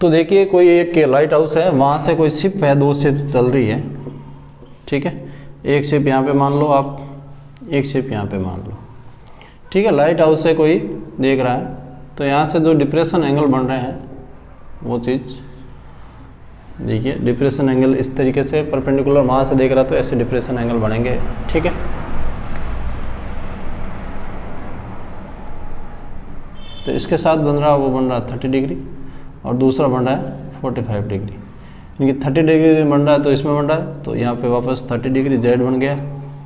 तो देखिए कोई एक लाइट हाउस है, वहाँ से कोई शिप है, 2 शिप चल रही है, ठीक है। एक शिप यहाँ पे मान लो आप, एक शिप यहाँ पे मान लो, ठीक है। लाइट हाउस से कोई देख रहा है, तो यहाँ से जो डिप्रेशन एंगल बन रहे हैं वो चीज़ देखिए, डिप्रेशन एंगल इस तरीके से परपेंडिकुलर वहाँ से देख रहा है तो ऐसे डिप्रेशन एंगल बनेंगे, ठीक है। तो इसके साथ बन रहा, वो बन रहा 30 डिग्री और दूसरा बन रहा है 45 डिग्री। इनकी 30 डिग्री बन रहा है तो इसमें बन रहा है, तो यहाँ पे वापस 30 डिग्री जेड बन गया।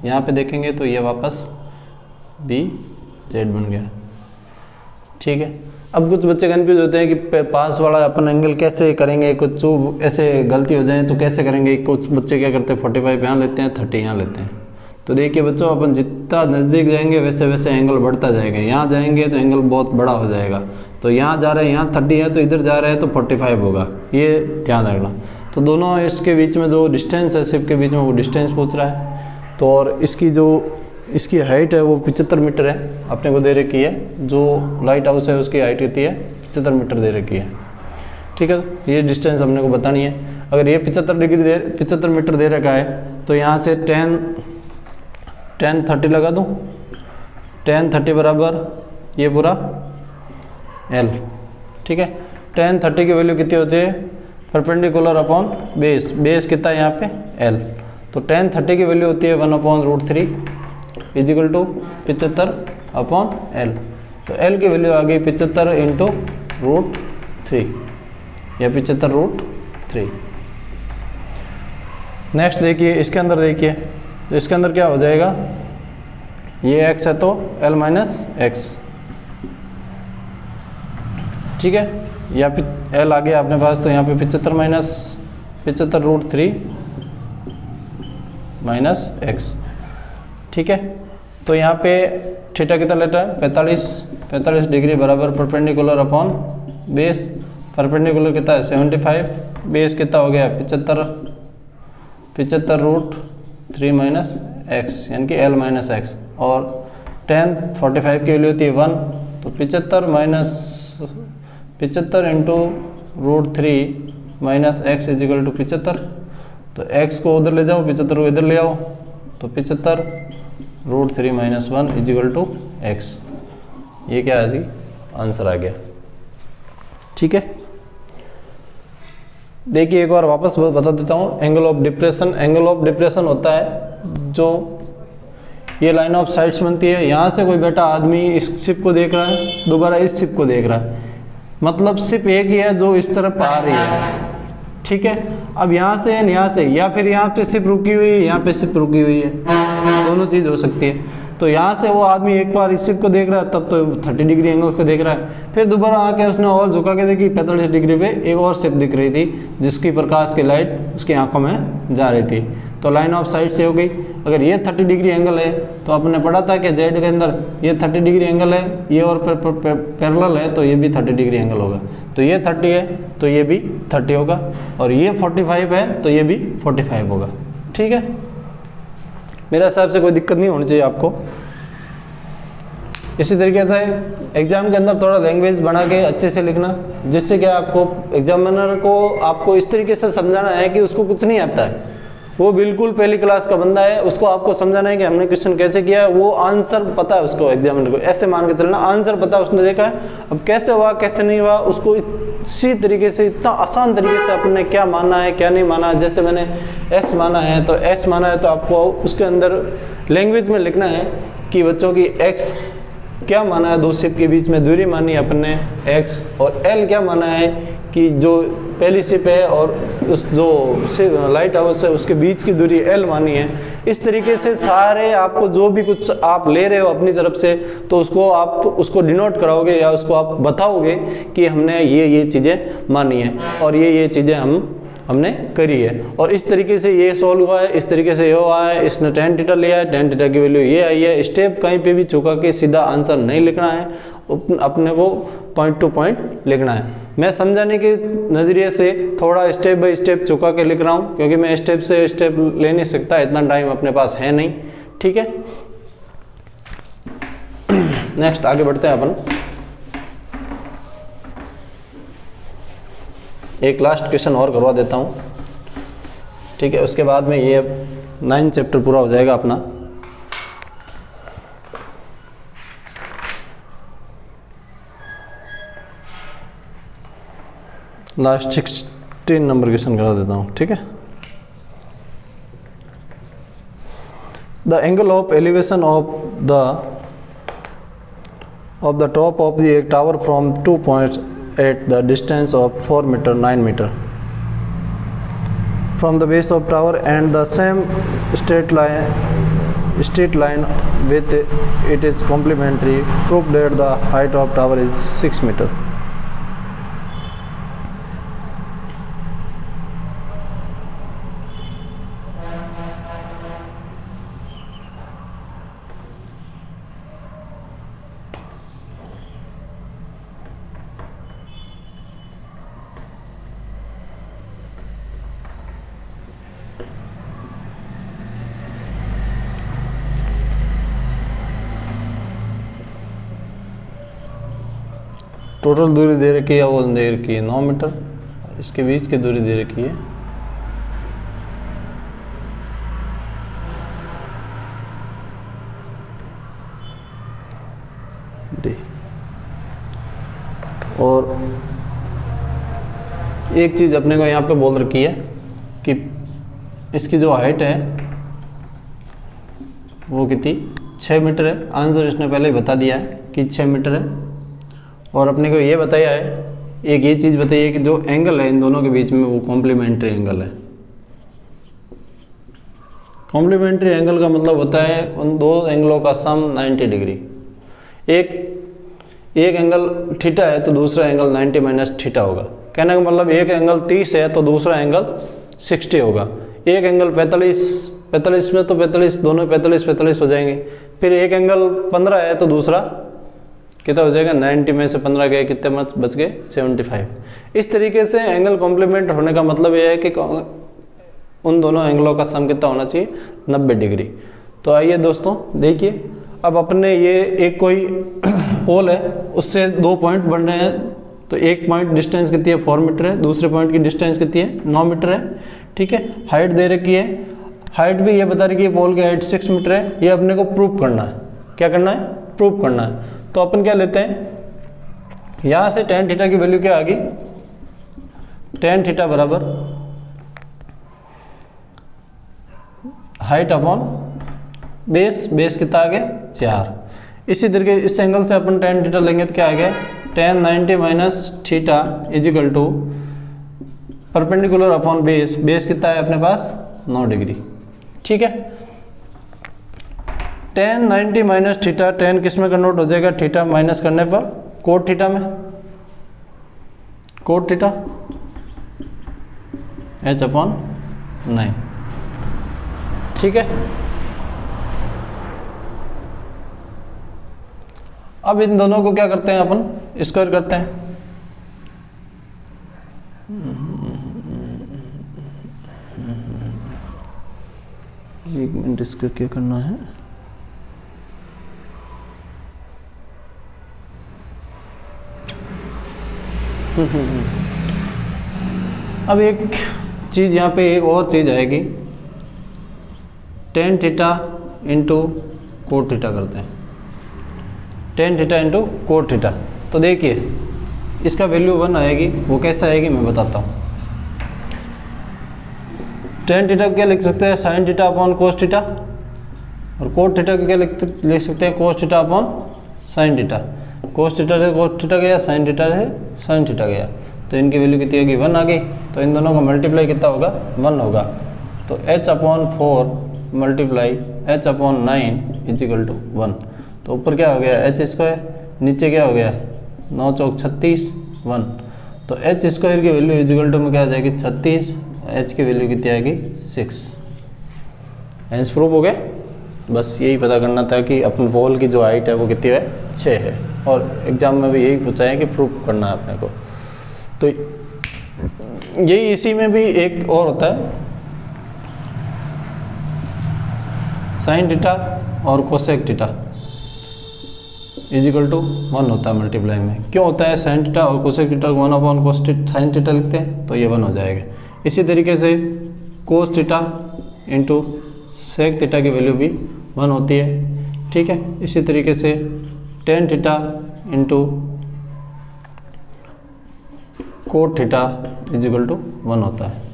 यहाँ पे देखेंगे तो ये वापस बी जेड बन गया, ठीक है। अब कुछ बच्चे कन्फ्यूज होते हैं कि पास वाला अपन एंगल कैसे करेंगे, कुछ ऐसे गलती हो जाए तो कैसे करेंगे। कुछ बच्चे क्या करते हैं 45 यहाँ लेते हैं, 30 यहाँ लेते हैं। तो देखिए बच्चों, अपन जितना नज़दीक जाएंगे वैसे वैसे एंगल बढ़ता जाएगा। यहाँ जाएंगे तो एंगल बहुत बड़ा हो जाएगा, तो यहाँ जा रहे हैं, यहाँ 30 है तो इधर जा रहे हैं तो 45 होगा, ये ध्यान रखना। तो दोनों इसके बीच में जो डिस्टेंस है शिप के बीच में, वो डिस्टेंस पूछ रहा है। तो और इसकी जो इसकी हाइट है वो 75 मीटर है, अपने को दे रखी है। जो लाइट हाउस है उसकी हाइट कितनी है, 75 मीटर दे रखी है, ठीक है। ये डिस्टेंस हमने को बतानी है। अगर ये 75 मीटर दे रखा है तो यहाँ से 10 30 लगा दूँ, 10 30 बराबर ये पूरा L, ठीक है। 10 30 की वैल्यू कितनी होती है, परपेंडिकुलर अपॉन बेस, बेस कितना है यहाँ पे L। तो 10 30 की वैल्यू होती है 1/√3 इजिकल टू 75 अपॉन L। तो L की वैल्यू आ गई 75 इंटू √3 या 75√3। नेक्स्ट देखिए, इसके अंदर देखिए, तो इसके अंदर क्या हो जाएगा, ये x है तो L माइनस एक्स, ठीक है। या फिर L आ गया अपने पास, तो यहाँ पे 75 माइनस 75√3 माइनस एक्स, ठीक है। तो यहाँ पे थीटा कितना लेता है 45 डिग्री बराबर परपेंडिकुलर अपॉन बेस, परपेंडिकुलर कितना है 75, बेस कितना हो गया 75√3 माइनस एक्स यानी कि L माइनस एक्स। और 10 45 की वैल्यू होती है 1, तो 75 into √3 minus x equal to 75। तो x को उधर ले जाओ, 75 को इधर ले आओ, तो 75√3 माइनस 1 इजिकल टू एक्स। ये क्या है जी, आंसर आ गया, ठीक है। देखिए एक बार वापस बता देता हूँ, एंगल ऑफ डिप्रेशन होता है जो ये लाइन ऑफ साइट्स बनती है। यहाँ से कोई बेटा आदमी इस शिप को देख रहा है, दोबारा इस शिप को देख रहा है, मतलब शिप एक ही है जो इस तरफ आ रही है, ठीक है। अब यहाँ से या फिर यहाँ पे शिप रुकी हुई है, यहाँ पे शिप रुकी हुई है, दोनों चीज़ हो सकती है। तो यहाँ से वो आदमी एक बार इस शिप को देख रहा है, तब तो 30 डिग्री एंगल से देख रहा है, फिर दोबारा आके उसने और झुका के देखी, 45 डिग्री पे एक और शिप दिख रही थी जिसकी प्रकाश की लाइट उसकी आंखों में जा रही थी, तो लाइन ऑफ साइट से हो गई। अगर ये 30 डिग्री एंगल है तो आपने पढ़ा था कि जेड के अंदर ये 30 डिग्री एंगल है, ये और पैरेलल है तो ये भी 30 डिग्री एंगल होगा। तो ये 30 है तो ये भी 30 होगा, और ये 45 है तो ये भी 45 होगा, ठीक है। मेरे हिसाब से कोई दिक्कत नहीं होनी चाहिए आपको। इसी तरीके से एग्जाम के अंदर थोड़ा लैंग्वेज बना के अच्छे से लिखना, जिससे कि आपको एग्जामिनर को आपको इस तरीके से समझाना है कि उसको कुछ नहीं आता है, वो बिल्कुल पहली क्लास का बंदा है, उसको आपको समझाना है कि हमने क्वेश्चन कैसे किया है, वो आंसर पता है उसको, एग्जामिनर को ऐसे मान के चलना आंसर पता है, उसने देखा है। अब कैसे हुआ कैसे नहीं हुआ उसको इसी तरीके से, इतना आसान तरीके से अपने क्या मानना है क्या नहीं माना। जैसे मैंने x माना है तो x माना है तो आपको उसके अंदर लैंग्वेज में लिखना है कि बच्चों की x क्या माना है, दो शिप के बीच में दूरी मानी है अपन ने x, और L क्या माना है कि जो पहली शिप है और उस जो लाइट हाउस है उसके बीच की दूरी L मानी है। इस तरीके से सारे आपको जो भी कुछ आप ले रहे हो अपनी तरफ से, तो उसको आप उसको डिनोट कराओगे या उसको आप बताओगे कि हमने ये चीज़ें मानी है और ये चीज़ें हमने करी है, और इस तरीके से ये सॉल्व हुआ है, इस तरीके से ये हुआ है, इसने tan थीटा लिया है, tan थीटा की वैल्यू ये आई है। स्टेप कहीं पे भी चुका के सीधा आंसर नहीं लिखना है, अपने को पॉइंट टू पॉइंट लिखना है। मैं समझाने के नज़रिए से थोड़ा स्टेप बाय स्टेप चुका के लिख रहा हूँ, क्योंकि मैं स्टेप से स्टेप ले नहीं सकता, इतना टाइम अपने पास है नहीं, ठीक है। नेक्स्ट आगे बढ़ते हैं अपन। एक लास्ट क्वेश्चन और करवा देता हूँ, ठीक है, उसके बाद में ये 9 चैप्टर पूरा हो जाएगा अपना। लास्ट 16 नंबर क्वेश्चन करा देता हूँ, ठीक है। The angle of elevation of the top of the tower from 2 points at the distance of 4 meter 9 meter from the base of tower and the same straight line with it is complementary, prove that the height of tower is 6 meter। Total दूरी दे रखी है, वो दे रखी है 9 metre, इसके बीच की दूरी दे रखी है डी। और एक चीज़ अपने को यहाँ पे बोल रखी है कि इसकी जो हाइट है वो कितनी 6 मीटर है। आंसर इसने पहले ही बता दिया है कि 6 मीटर है। और अपने को ये बताया है, एक ये चीज़ बताई है कि जो एंगल है इन दोनों के बीच में वो कॉम्प्लीमेंट्री एंगल है। कॉम्प्लीमेंट्री एंगल का मतलब होता है उन दो एंगलों का सम 90 डिग्री। एक एंगल थीटा है तो दूसरा एंगल 90 माइनस थीटा होगा। कहने का मतलब एक एंगल 30 है तो दूसरा एंगल 60 होगा। एक एंगल 45 में तो 45 दोनों 45 हो जाएंगे। फिर एक एंगल 15 है तो दूसरा कितना हो जाएगा 90 में से 15 गए कितने बच गए 75। इस तरीके से एंगल कॉम्प्लीमेंट होने का मतलब यह है कि उन दोनों एंगलों का सम कितना होना चाहिए 90 डिग्री। तो आइए दोस्तों देखिए, अब अपने ये एक कोई पोल है उससे 2 पॉइंट बन रहे हैं, तो एक पॉइंट डिस्टेंस कितनी है 4 मीटर है, दूसरे पॉइंट की डिस्टेंस कितनी है 9 मीटर है, ठीक है। हाइट दे रखी है, हाइट भी ये बता रही है पोल की हाइट 6 मीटर है। ये अपने को प्रूव करना है। क्या करना है? प्रूव करना है। तो अपन क्या लेते हैं, यहाँ से tan थीटा की वैल्यू क्या आ गई, tan थीटा बराबर हाइट अपॉन बेस कितना आ गया 4। इसी तरीके इस एंगल से अपन tan थीटा लेंगे तो क्या आ गया tan 90 minus theta equal to perpendicular upon base कितना है अपने पास 9 डिग्री, ठीक है। tan 90 माइनस थीटा, tan किस में कन्वर्ट हो जाएगा थीटा माइनस करने पर कोट थीटा में, कोट थीटा h अपॉन 9, ठीक है। अब इन दोनों को क्या करते हैं अपन स्क्वायर करते हैं। एक मिनट, इसको क्या करना है, अब एक चीज़ यहाँ पे एक और चीज़ आएगी, tan theta into cot theta करते हैं, tan theta into cot theta. तो देखिए इसका वैल्यू 1 आएगी। वो कैसे आएगी मैं बताता हूँ। tan थीटा को क्या लिख सकते हैं sin theta upon cos theta, और कोट थीटा को क्या लिख सकते हैं cos theta upon sin theta. Cos theta से कोस थीटा गया, sin थीटा से sin थीटा गया, तो इनकी वैल्यू कितनी होगी 1 आ गई। तो इन दोनों का मल्टीप्लाई कितना होगा 1 होगा। तो h upon 4 multiply h upon 9 equal to 1। तो ऊपर क्या हो गया h स्क्वायर, नीचे क्या हो गया 9 चौक 36 1। तो h स्क्वायर की वैल्यू इजिकल टू में क्या आ जाएगी 36, h की वैल्यू कितनी आएगी 6। हेंस प्रूफ हो गया। बस यही पता करना था कि अपने बॉल की जो हाइट है वो कितनी है 6 है, और एग्जाम में भी यही पूछा है कि प्रूफ करना है अपने को। तो यही इसी में भी एक और होता है sin थीटा और cosec theta. Is equal to 1 होता है मल्टीप्लाई में। क्यों होता है? साइन थीटा और कोसेक थीटा को 1 अपॉन कोस साइन थीटा लिखते हैं तो ये 1 हो जाएगा। इसी तरीके से cos theta into sec theta की वैल्यू भी 1 होती है, ठीक है। इसी तरीके से tan theta into cot theta is equal to 1 होता है,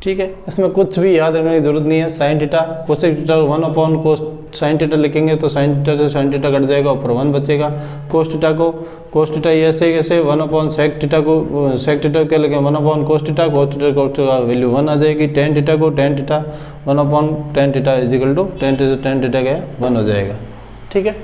ठीक है। इसमें कुछ भी याद रखने की जरूरत नहीं है। Sine theta cosec theta 1 upon कोस साइन थीटा लिखेंगे तो साइन थीटा से साइन थीटा कट जाएगा, ऊपर 1 बचेगा। कोस थीटा को कोस थीटा ऐसे कैसे 1 अपॉन सेक थीटा को सेक थीटा क्या लिखेंगे 1 अपॉन कोस थीटा का वैल्यू 1 आ जाएगी। टेन थीटा को tan theta 1 upon tan theta is equal to tan theta क्या 1 हो जाएगा, ठीक है।